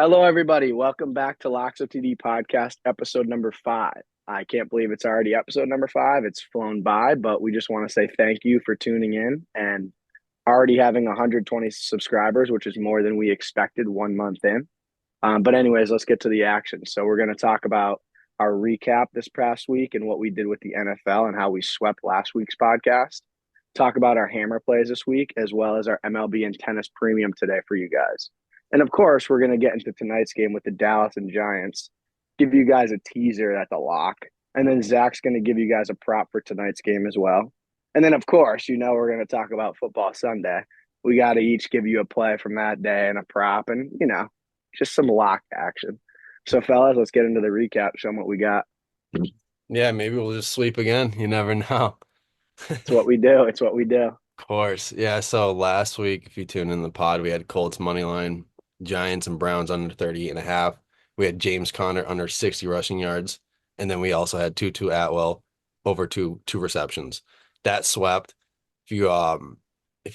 Hello, everybody. Welcome back to LocksOTD podcast, episode number 5. I can't believe it's already episode number 5. It's flown by, but we just want to say thank you for tuning in and already having 120 subscribers, which is more than we expected 1 month in. But anyways, let's get to the action. So we're going to talk about our recap this past week and what we did with the NFL and how we swept last week's podcast. Talk about our hammer plays this week, as well as our MLB and tennis premium today for you guys. And of course, we're going to get into tonight's game with the Dallas and Giants, give you guys a teaser at the lock. And then Zach's going to give you guys a prop for tonight's game as well. And then, of course, we're going to talk about football Sunday. We got to each give you a play from that day and a prop and, just some lock action. So, fellas, let's get into the recap, show them what we got. Yeah, maybe we'll just sweep again. You never know. It's what we do. It's what we do. Of course. Yeah, so last week, if you tuned in the pod, we had Colts money line, Giants and Browns under 38.5. We had James Conner under 60 rushing yards. And then we also had Tutu Atwell over two receptions. That swept. If you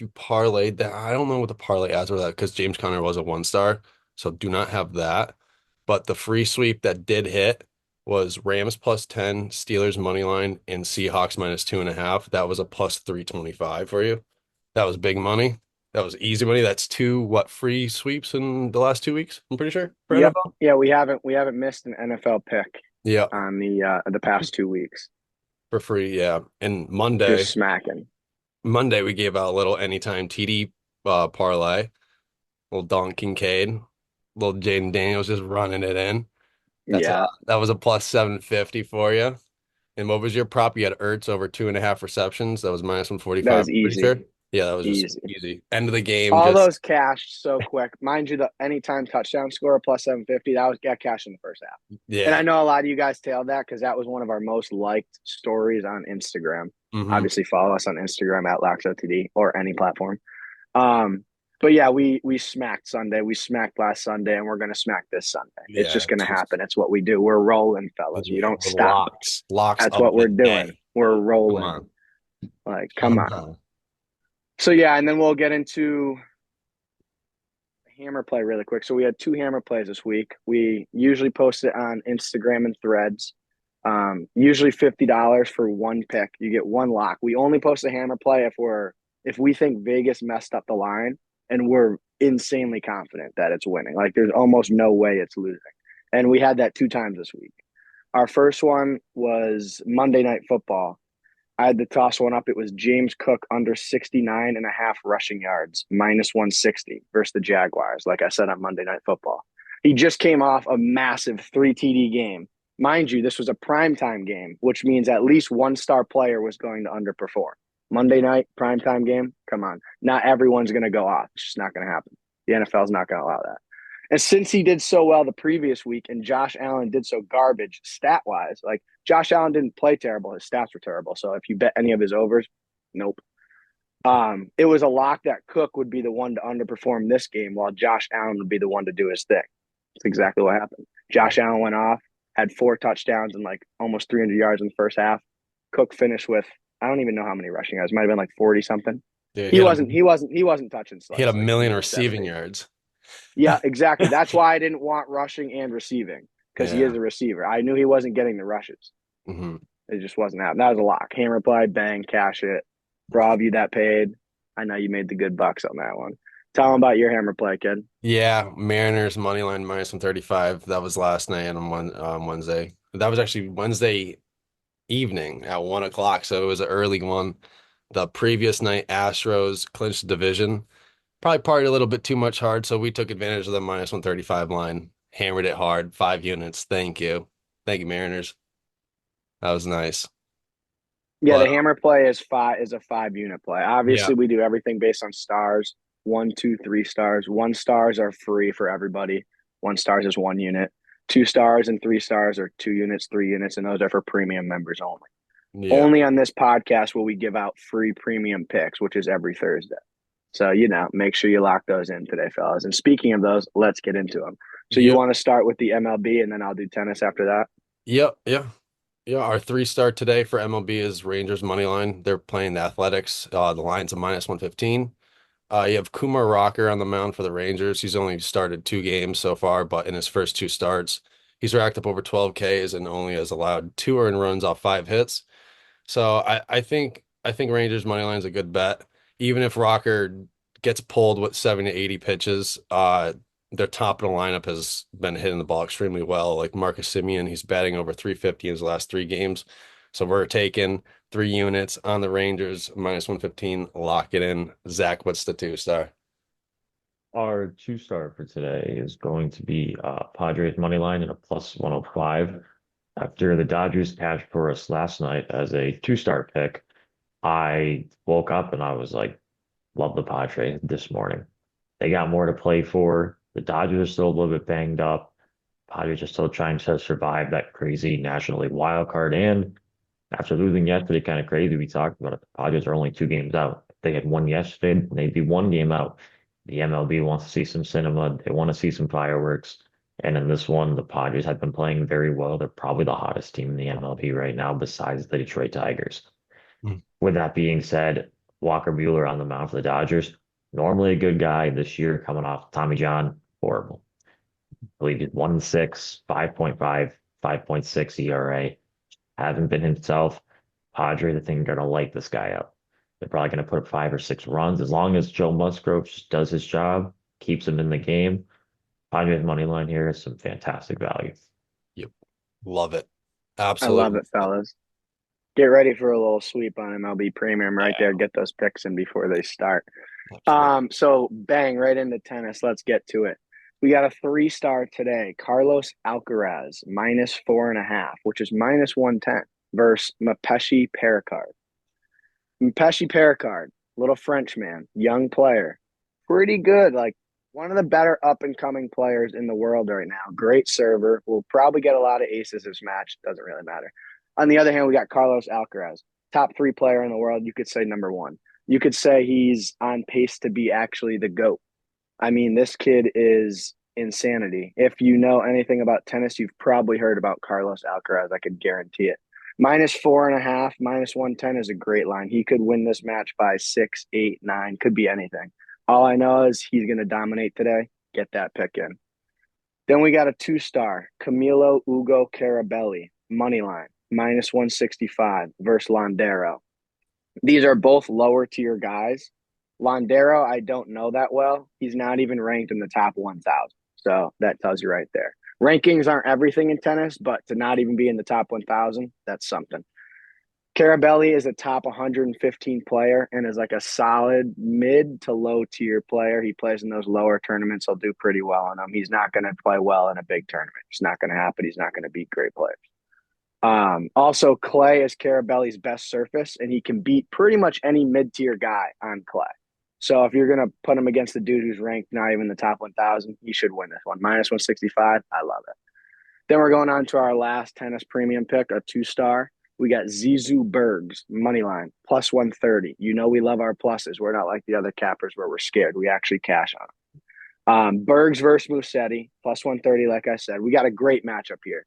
parlayed that, I don't know what the parlay odds were that because James Conner was a 1 star. So do not have that. But the free sweep that did hit was Rams plus 10, Steelers money line, and Seahawks minus 2.5. That was a plus 325 for you. That was big money. That was easy money. That's free sweeps in the last 2 weeks, I'm pretty sure, for Yep. NFL. Yeah, we haven't missed an NFL pick Yeah, on the past 2 weeks. for free, yeah. And Just smacking. Monday we gave out a little anytime TD parlay, little Don Kincaid, little Jaden Daniels just running it in. Yeah, That was a plus 750 for you. And what was your prop? You had Ertz over 2.5 receptions. That was minus that 145. was Pretty easy. sure. Yeah, that was just Easy. easy. End of the game, All just those cashed so quick. Mind you, the anytime touchdown score plus 750, that was got cash in the first half. And I yeah. know a lot of you guys tailed that because that was one of our most liked stories on Instagram. Hmm. Obviously, follow us on Instagram at LocksOTD or any platform. But yeah, we smacked Sunday. We smacked last Sunday, and we're gonna smack this Sunday. It's Yeah. just gonna happen. It's what we do. We're rolling, fellas. We Yeah. don't We're stop. locks. Locks That's of what the we're doing. day. We're Come rolling. on. Like, come Come on. on. So yeah, and then we'll get into hammer play really quick. So we had 2 hammer plays this week. We usually post it on Instagram and Threads. Usually $50 for one pick. You get one lock. We only post a hammer play if we think Vegas messed up the line and we're insanely confident that it's winning. Like there's almost no way it's losing. And we had that 2 times this week. Our first one was Monday Night Football. I had to toss one up. It was James Cook under 69.5 rushing yards, minus 160 versus the Jaguars, like I said on Monday Night Football. He just came off a massive 3 TD game. Mind you, this was a primetime game, which means at least one star player was going to underperform. Monday night, primetime game, come on. Not everyone's going to go off. It's just not going to happen. The NFL is not going to allow that. And since he did so well the previous week and Josh Allen did so garbage stat wise, like Josh Allen didn't play terrible, his stats were terrible. So if you bet any of his overs, nope. It was a lock that Cook would be the one to underperform this game while Josh Allen would be the one to do his thing. That's exactly what happened. Josh Allen went off, had 4 touchdowns and like almost 300 yards in the first half. Cook finished with I don't even know how many rushing yards. It might have been like 40 something. Dude, He wasn't touching he had slugs a like million near receiving 70. yards. Yeah, exactly. That's why I didn't want rushing and receiving because he is Yeah. a receiver. I knew he wasn't getting the rushes. Hmm. It just wasn't happening. That was a lock. Hammer play, bang, cash it. For all of you that paid, I know you made the good bucks on that one. Tell them about your hammer play, kid. Yeah, Mariners money line minus 135. That was last night on Wednesday. That was actually Wednesday evening at 1 o'clock, so it was an early one. The previous night, Astros clinched the division. Probably partied a little bit too much hard, so we took advantage of the minus 135 line, hammered it hard, 5 units. Thank you. Thank you, Mariners. That was nice. Yeah, But the hammer play is a 5 unit play. yeah, Obviously, we do everything based on stars. 1, 2, 3 stars. 1 stars are free for everybody. 1 stars is 1 unit. 2 stars and 3 stars are 2 units, 3 units, and those are for premium members only. yeah, Only on this podcast will we give out free premium picks, which is every Thursday. So, make sure you lock those in today, fellas. And speaking of those, let's get into them. So, you yep, want to start with the MLB and then I'll do tennis after that? yep, yeah. Yeah, our 3 star today for MLB is Rangers money line. They're playing the Athletics. The line's a minus 115. You have Kumar Rocker on the mound for the Rangers. He's only started 2 games so far, but in his first 2 starts, he's racked up over 12 Ks and only has allowed 2 earned runs off 5 hits. So I think Rangers money line is a good bet. Even if Rocker gets pulled with 70 to 80 pitches, their top of the lineup has been hitting the ball extremely well. Like Marcus Semien, he's batting over 350 in his last 3 games. So we're taking 3 units on the Rangers, minus 115, lock it in. Zach, what's the 2 star? Our two-star for today is going to be Padres money line and a plus 105. After the Dodgers cashed for us last night as a two-star pick, I woke up and I was like, love the Padres this morning. They got more to play for. The Dodgers are still a little bit banged up. Padres are still trying to survive that crazy National League wild card. And after losing yesterday, kind of crazy, we talked about it. The Padres are only 2 games out. If they had won yesterday, they'd be 1 game out. The MLB wants to see some cinema. They want to see some fireworks. And in this one, the Padres have been playing very well. They're probably the hottest team in the MLB right now, besides the Detroit Tigers. Hmm. With that being said, Walker Buehler on the mound for the Dodgers, normally a good guy this year coming off Tommy John, horrible. I believe he's 1.6, 5.5, 5.6 ERA. Hasn't been himself. Padres, I think, are going to light this guy up. They're probably going to put up 5 or 6 runs. As long as Joe Musgrove just does his job, keeps him in the game, Padres money line here is some fantastic value. Yep. Love it. I love Absolutely it, love fellas. Get ready for a little sweep on MLB Premium it. right there. Get those picks in before they start. Yeah, absolutely. So bang right into tennis. Let's get to it. We got a 3-star today. Carlos Alcaraz minus 4.5, which is minus 110 versus Mapeshi Pericard. Mapeshi Pericard, little French man, young player, pretty good. Like one of the better up and coming players in the world right now. Great server. Will probably get a lot of aces this match. Doesn't really matter. On the other hand, we got Carlos Alcaraz, top 3 player in the world. You could say number one. You could say he's on pace to be actually the GOAT. I mean, this kid is insanity. If you know anything about tennis, you've probably heard about Carlos Alcaraz. I could guarantee it. Minus 4.5, minus 110 is a great line. He could win this match by 6, 8, 9, could be anything. All I know is he's going to dominate today. Get that pick in. Then we got a 2-star, Camilo Ugo Carabelli, money line, minus 165 versus Londero. These are both lower tier guys. Londero, I don't know that well. He's not even ranked in the top 1,000. So that tells you right there. Rankings aren't everything in tennis, but to not even be in the top 1,000, that's something. Carabelli is a top 115 player and is like a solid mid to low tier player. He plays in those lower tournaments. He'll do pretty well in them. He's not going to play well in a big tournament. It's not going to happen. He's not going to beat great players. Also, clay is Carabelli's best surface, and he can beat pretty much any mid-tier guy on clay. So if you're going to put him against the dude who's ranked not even the top 1,000, he should win this one. Minus 165, I love it. Then we're going on to our last tennis premium pick, a 2-star. We got Zizou Bergs, money line, plus 130. You know we love our pluses. We're not like the other cappers where we're scared. We actually cash on them. Bergs versus Musetti, plus 130, like I said. We got a great matchup here.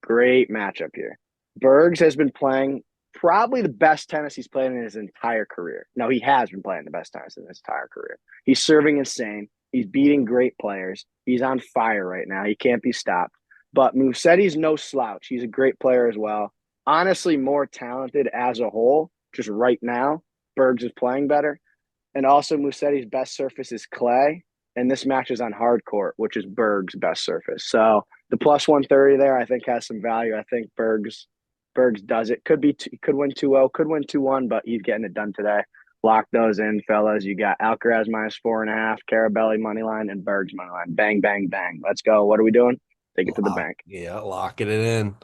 Great matchup here. Bergs has been playing probably the best tennis he's played in his entire career. No, he has been playing the best tennis in his entire career. He's serving insane. He's beating great players. He's on fire right now. He can't be stopped. But Musetti's no slouch. He's a great player as well. Honestly, more talented as a whole. Just right now, Bergs is playing better. And also, Musetti's best surface is clay. And this match is on hard court, which is Berg's best surface. So the plus 130 there, I think, has some value. I think Bergs does it. Could win 2-0, could win 2-1, but he's getting it done today. Lock those in, fellas. You got Alcaraz minus 4.5, Carabelli money line, and Bergs money line. Bang, bang, bang. Let's go. What are we doing? Take it to the bank. Yeah, locking it in.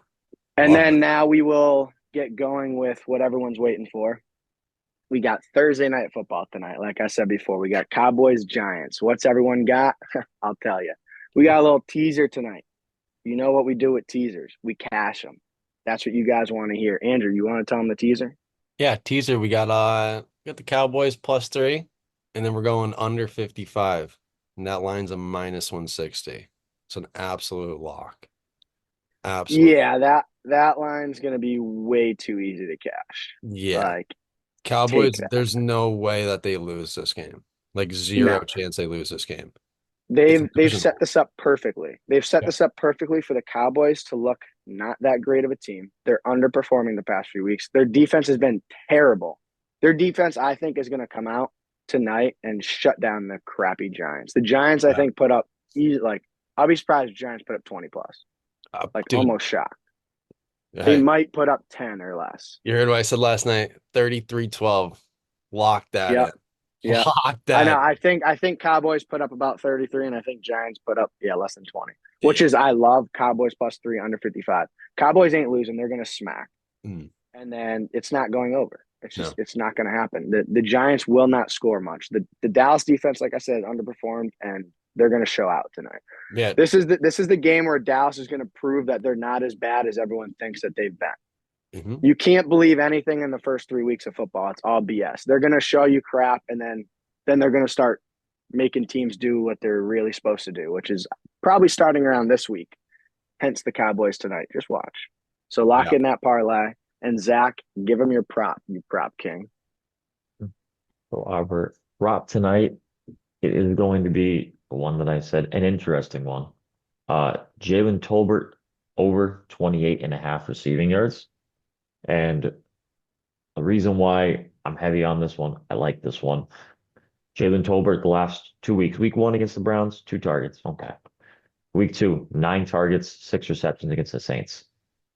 And Love then it. now we will get going with what everyone's waiting for. We got Thursday night football tonight. Like I said before, we got Cowboys Giants. What's everyone got? I'll tell you. We got a little teaser tonight. You know what we do with teasers? We cash them. That's what you guys want to hear. Andrew, you want to tell them the teaser? Yeah, teaser. We got the Cowboys +3, and then we're going under 55. And that line's a minus 160. It's an absolute lock. Absolute. Yeah, that line's gonna be way too easy to cash. Yeah. Like, take Cowboys, that. there's no way that they lose this game. Like No, zero chance they lose this game. It's a they've divisional. set this up perfectly. They've set Yeah. this up perfectly for the Cowboys to look not that great of a team. They're underperforming the past few weeks. Their defense has been terrible. Their defense, I think, is going to come out tonight and shut down the crappy Giants. The Giants, I Yeah. think, put up like I'll be surprised if Giants put up 20 plus. Like Dude, almost shocked. They hey, might put up 10 or less. you heard what I said last night. 33-12. Lock that Yep. in. Yep. Lock I know. that in. I think Cowboys put up about 33, and I think Giants put up less than 20. Which Yeah. is I love Cowboys plus 3 under 55. Cowboys ain't losing; they're gonna smack, Mm, and then it's not going over. no. It's not gonna happen. The Giants will not score much. The Dallas defense, like I said, underperformed, and they're gonna show out tonight. Yeah. This is the game where Dallas is gonna prove that they're not as bad as everyone thinks that they've been. Hmm. You can't believe anything in the first 3 weeks of football. It's all BS. They're going to show you crap, and then they're going to start making teams do what they're really supposed to do, which is probably starting around this week. Hence the Cowboys tonight. Just watch. So lock Yeah. in that parlay, and Zach, give him your prop, you prop king. So our prop tonight, it is going to be the one that I said, an interesting one. Jalen Tolbert over 28 and a half receiving yards. And the reason why I'm heavy on this one, I like this one. Jalen Tolbert, the last 2 weeks, week one against the Browns, 2 targets. Okay. Week two, 9 targets, 6 receptions against the Saints.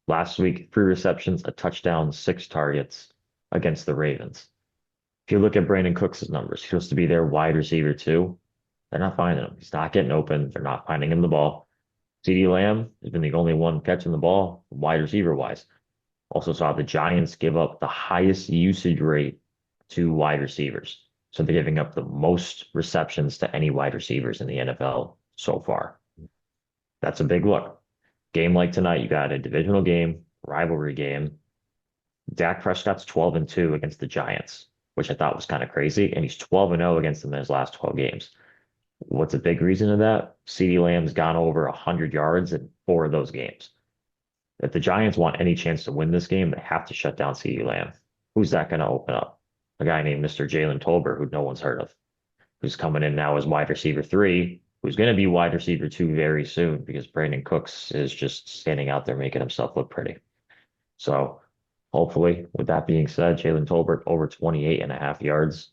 Last week, 3 receptions, a touchdown, 6 targets against the Ravens. If you look at Brandon Cooks' numbers, he's supposed to be their wide receiver too. They're not finding him. He's not getting open. They're not finding him the ball. CeeDee Lamb has been the only one catching the ball, wide receiver wise. Also saw the Giants give up the highest usage rate to wide receivers. So they're giving up the most receptions to any wide receivers in the NFL so far. That's a big look. Game like tonight, you got a divisional game, rivalry game. Dak Prescott's 12-2 against the Giants, which I thought was kind of crazy. And he's 12-0 against them in his last 12 games. What's a big reason of that? CeeDee Lamb's gone over 100 yards in 4 of those games. If the Giants want any chance to win this game, they have to shut down CeeDee Lamb. Who's that going to open up? A guy named Mr. Jalen Tolbert, who no one's heard of, who's coming in now as wide receiver 3, who's going to be wide receiver 2 very soon because Brandon Cooks is just standing out there making himself look pretty. So hopefully, with that being said, Jalen Tolbert over 28 and a half yards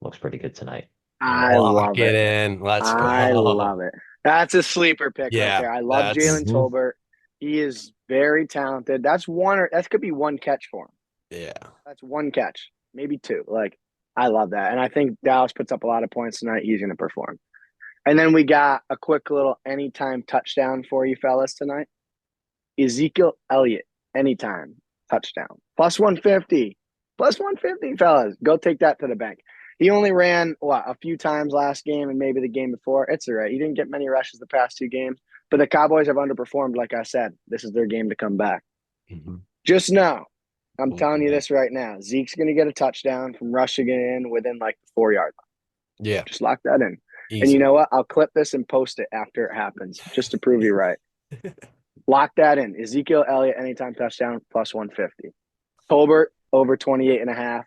looks pretty good tonight. I Lock love it it. in. Let's I go. love it. That's a sleeper pick right Yeah, there. I love that's Jalen Mhm. Tolbert. He is very talented. That could be one catch for him. yeah. That's one catch, maybe two. Like, I love that. And I think Dallas puts up a lot of points tonight. He's going to perform. And then we got a quick little anytime touchdown for you fellas tonight. Ezekiel Elliott, anytime touchdown. Plus 150. Plus 150, fellas. Go take that to the bank. He only ran, a few times last game and maybe the game before. It's all right. He didn't get many rushes the past 2 games. But the Cowboys have underperformed, like I said. This is their game to come back. Mhm. Just know, I'm telling you Yeah. this right now. Zeke's going to get a touchdown from rushing it in within like the 4 yard line. Yeah, Just lock that in. And you easy. know what? I'll clip this and post it after it happens just to prove you right. Lock that in. Ezekiel Elliott, anytime touchdown, plus 150. Tolbert, over 28 and a half.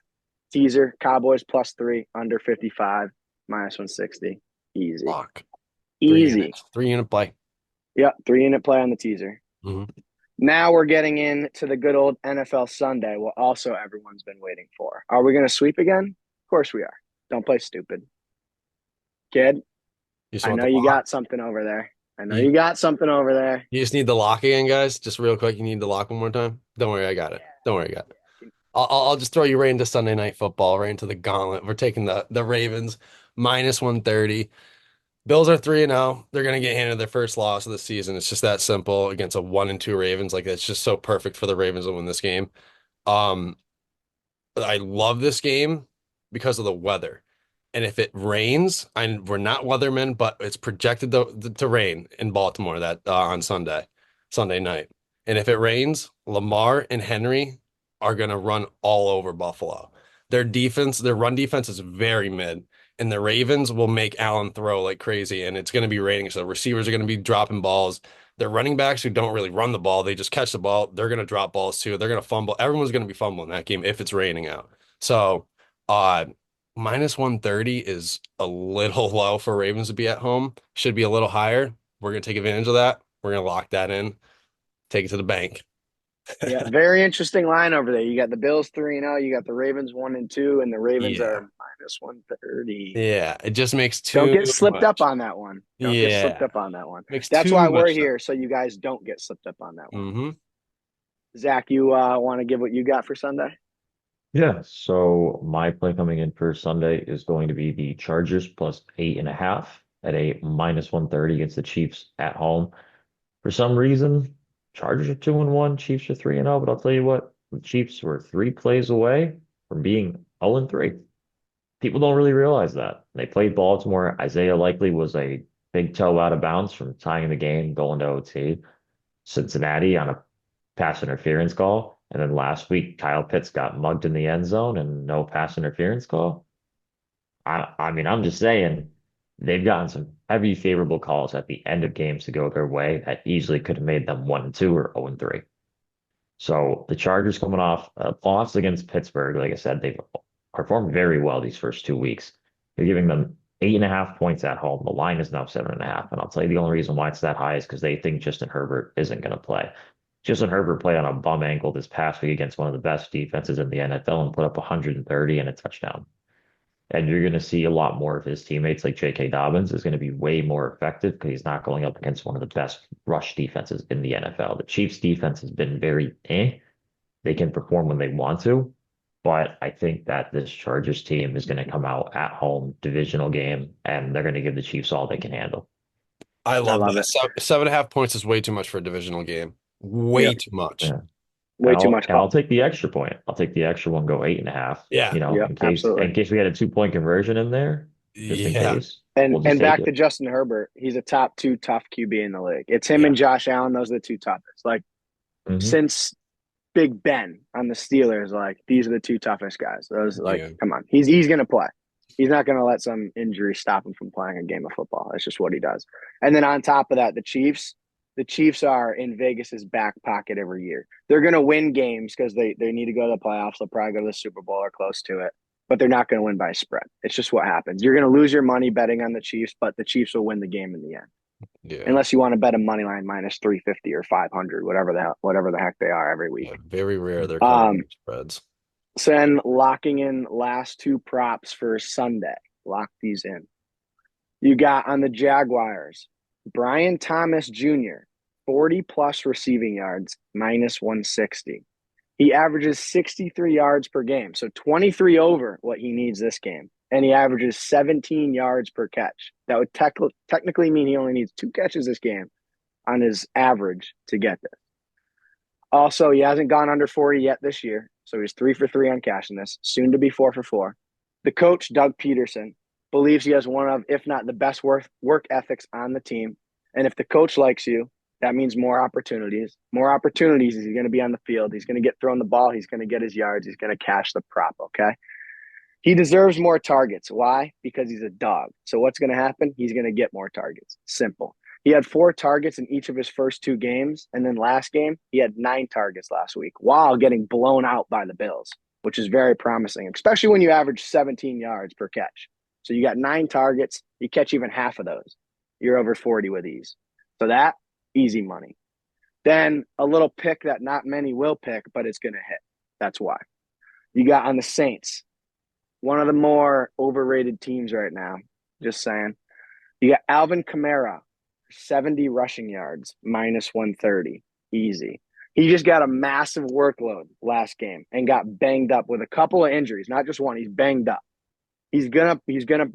Teaser, Cowboys, plus 3, under 55, minus 160. Easy. Lock. Three Easy. units. 3 unit play. Yep, 3-unit play on the teaser. Mhm. Now we're getting into the good old NFL Sunday, what also everyone's been waiting for. Are we going to sweep again? Of course we are. Don't play stupid. Kid, You just I want know the you lock. got something over there. I know You, you got something over there. you just need the lock again, guys. Just real quick, you need the lock one more time. Don't worry, I got it. Don't worry, I got it. Yeah. I'll just throw you right into Sunday Night Football, right into the gauntlet. We're taking the Ravens minus 130. Bills are 3-0. They're gonna get handed their first loss of the season. It's just that simple against a 1-2 Ravens. Like it's just so perfect for the Ravens to win this game. Um, I love this game because of the weather. And if it rains, we're not weathermen, but it's projected to rain in Baltimore that on Sunday night. And if it rains, Lamar and Henry are gonna run all over Buffalo. Their run defense is very mid, and the Ravens will make Allen throw like crazy, and it's gonna be raining, so receivers are gonna be dropping balls. Their running backs who don't really run the ball, they just catch the ball. They're gonna drop balls too. They're gonna fumble. Everyone's gonna be fumbling that game if it's raining out. So, uh, minus 130 is a little low for Ravens to be at home. Should be a little higher. We're gonna take advantage of that. We're gonna lock that in, take it to the bank. Yeah, very interesting line over there. You got the Bills 3-0, you got the Ravens 1-2, and the Ravens are Yeah. minus 130. Yeah. It just makes Don't too get slipped up much. on that one. Don't get slipped Yeah. up on that one. Makes That's too why we're much sense. here, so you guys don't get slipped up on that one. Mm-hmm. Zach, you want to give what you got for Sunday? Yeah, so my play coming in for Sunday is going to be the Chargers plus 8.5 at a minus 130 against the Chiefs at home. For some reason, Chargers are 2-1, Chiefs are 3-0, but I'll tell you what, the Chiefs were 3 plays away from being 0-3. People don't really realize that. They played Baltimore. Isaiah Likely was a big toe out of bounds from tying the game, going to OT. Cincinnati on a pass interference call. And then last week, Kyle Pitts got mugged in the end zone and no pass interference call. I mean, I'm just saying they've gotten some heavy favorable calls at the end of games to go their way that easily could have made them 1-2 or 0-3. So the Chargers coming off a loss against Pittsburgh, like I said, they've performed very well these first 2 weeks. They're giving them 8.5 points at home. The line is now 7.5. And I'll tell you the only reason why it's that high is because they think Justin Herbert isn't going to play. Justin Herbert played on a bum ankle this past week against one of the best defenses in the NFL and put up 130 and a touchdown. And you're going to see a lot more of his teammates, like J.K. Dobbins, is going to be way more effective because he's not going up against one of the best rush defenses in the NFL. The Chiefs' defense has been very eh. They can perform when they want to, but I think that this Chargers team is going to come out at home, divisional game, and they're going to give the Chiefs all they can handle. I I love love that. it. 7.5 points is way too much for a divisional game. Way Yep. too much. Yeah. Way too much I'll call. take the extra point. I'll take the extra one, go 8.5, Yeah. Yep, absolutely. in case we had a 2 point conversion in there, just in Yeah. case. And We'll just and take back to it. Justin Herbert, he's a top two tough QB in the league. It's him Yeah. and Josh Allen; those are the two toughest. Like Hmm. since Big Ben on the Steelers, like these are the two toughest guys. Those like, Yeah. come on, he's gonna play. He's not gonna let some injury stop him from playing a game of football. That's just what he does. And then on top of that, the Chiefs are in Vegas's back pocket every year. They're gonna win games because they need to go to the playoffs. They'll probably go to the Super Bowl or close to it, but they're not gonna win by spread. It's just what happens. You're gonna lose your money betting on the Chiefs, but the Chiefs will win the game in the end. Yeah. Unless you want to bet a money line minus 350 or 500, whatever the heck they are every week. Yeah. Very rare they're Um, covering spreads. So then locking in last two props for Sunday. Lock these in. You got on the Jaguars, Brian Thomas Jr., 40 plus receiving yards, minus 160. He averages 63 yards per game, so 23 over what he needs this game. And he averages 17 yards per catch. That would technically mean he only needs 2 catches this game on his average to get this. Also, he hasn't gone under 40 yet this year, so he's 3 for 3 on cashing this, soon to be 4 for 4. The coach, Doug Peterson, believes he has one of, if not the best work ethics on the team. And if the coach likes you, that means more opportunities. More opportunities, he's going to be on the field. He's going to get thrown the ball. He's going to get his yards. He's going to cash the prop, okay? He deserves more targets. Why? Because he's a dog. So what's going to happen? He's going to get more targets. Simple. He had 4 targets in each of his first 2 games. And then last game, he had 9 targets last week while getting blown out by the Bills, which is very promising, especially when you average 17 yards per catch. So you got 9 targets. You catch even half of those. You're over 40 with ease. So that, easy money. Then a little pick that not many will pick, but it's going to hit. That's why. You got on the Saints, one of the more overrated teams right now. Just saying. You got Alvin Kamara, 70 rushing yards, minus 130. Easy. He just got a massive workload last game and got banged up with a couple of injuries, not just one. He's banged up. He's gonna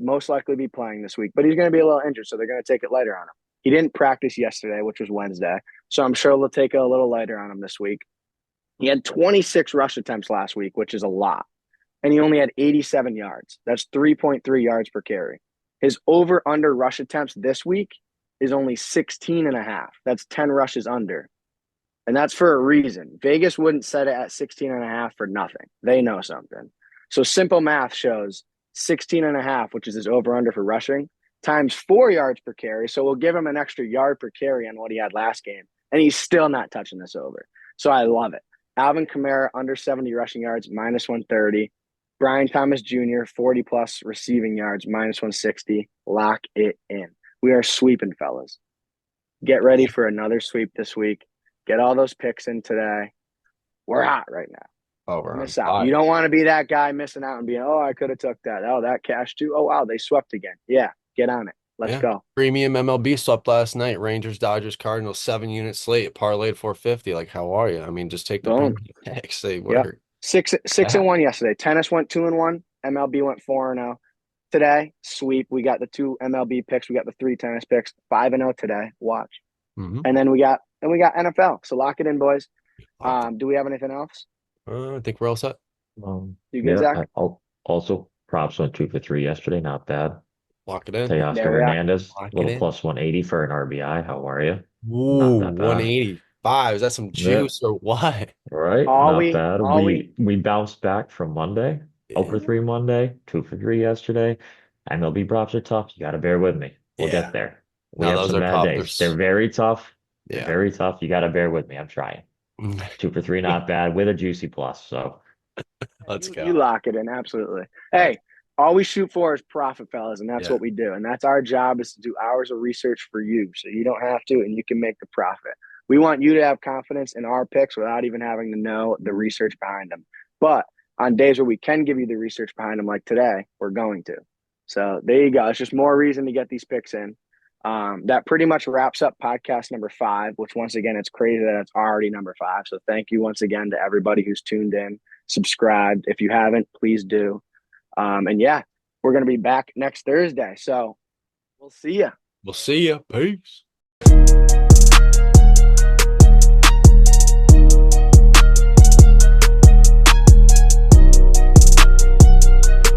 most likely be playing this week, but he's gonna be a little injured, so they're gonna take it lighter on him. He didn't practice yesterday, which was Wednesday, so I'm sure they'll take it a little lighter on him this week. He had 26 rush attempts last week, which is a lot, and he only had 87 yards. That's 3.3 yards per carry. His over-under rush attempts this week is only 16 and a half. That's 10 rushes under. And that's for a reason. Vegas wouldn't set it at 16 and a half for nothing. They know something. So simple math shows 16 and a half, which is his over-under for rushing, times 4 yards per carry. So we'll give him an extra yard per carry on what he had last game. And he's still not touching this over. So I love it. Alvin Kamara, under 70 rushing yards, minus 130. Brian Thomas Jr., 40 plus receiving yards, minus 160. Lock it in. We are sweeping, fellas. Get ready for another sweep this week. Get all those picks in today. We're hot right now. Oh, we're on Miss out. fire. You don't want to be that guy missing out and being, oh, I could have took that. Oh, that cash too. Oh, wow, they swept again. Yeah, get on it. Let's go. Premium MLB swept last night. Rangers, Dodgers, Cardinals, 7-unit slate, parlayed 450. Like, how are you? I mean, just take the Boom. premium picks. They Yep. work. 6-1 yesterday. Tennis went 2-1. MLB went 4-0. Today, sweep. We got the 2 MLB picks. We got the 3 tennis picks. 5-0 today. Watch. And then we got NFL. So lock it in, boys. Do we have anything else? I think we're all set. You good, Zach? Also, props went 2 for 3 yesterday. Not bad. Lock it in. Teoscar There we are. Hernandez, Lock it little in. plus 180 for an RBI. How are you? Ooh, Not that bad. 185. Is that some juice or what? Right, All not we- bad. all We bounced back from Monday. 0 for 3 Monday, 2 for 3 yesterday. MLB props are tough. You got to bear with me. We'll Yeah. get there. We No, have those some are bad tough. days. They're very tough. They're Yeah. very tough. You got to bear with me. I'm trying. 2 for 3, not bad, with a juicy plus. So Let's go. You lock it in, absolutely. Hey, all we shoot for is profit, fellas, and that's Yeah. what we do. And that's our job, is to do hours of research for you, so you don't have to, and you can make the profit. We want you to have confidence in our picks without even having to know the research behind them. But on days where we can give you the research behind them, like today, we're going to. So there you go. It's just more reason to get these picks in. That pretty much wraps up podcast number 5, which once again, it's crazy that it's already number 5. So thank you once again to everybody who's tuned in, subscribed. If you haven't, please do. And yeah, we're going to be back next Thursday. So we'll see ya. We'll see you. Peace.